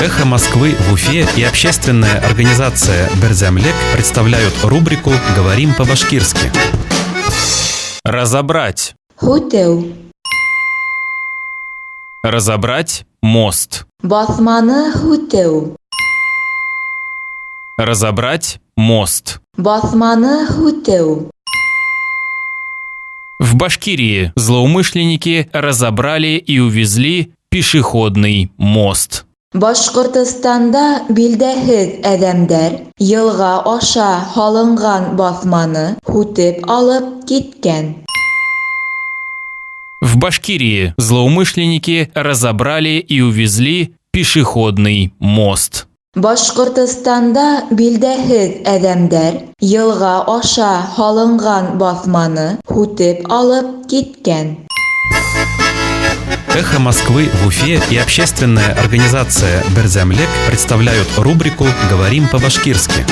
«Эхо Москвы» в Уфе и общественная организация «Берзямлек» представляют рубрику «Говорим по-башкирски». Разобрать. Хутеу. Разобрать мост. Басманы хутеу. Разобрать мост. Басманы хутеу. В Башкирии злоумышленники разобрали и увезли пешеходный мост. Башкортостанда билдәһез әдәмдәр елга аша халынган басманы хутеп алып киткән. В Башкирии злоумышленники разобрали и увезли пешеходный мост. Башкортостанда билдәһез әдәмдәр елга аша халынган басманы хутеп алып киткән. «Эхо Москвы» в Уфе и общественная организация «Берзямлек» представляют рубрику «Говорим по-башкирски».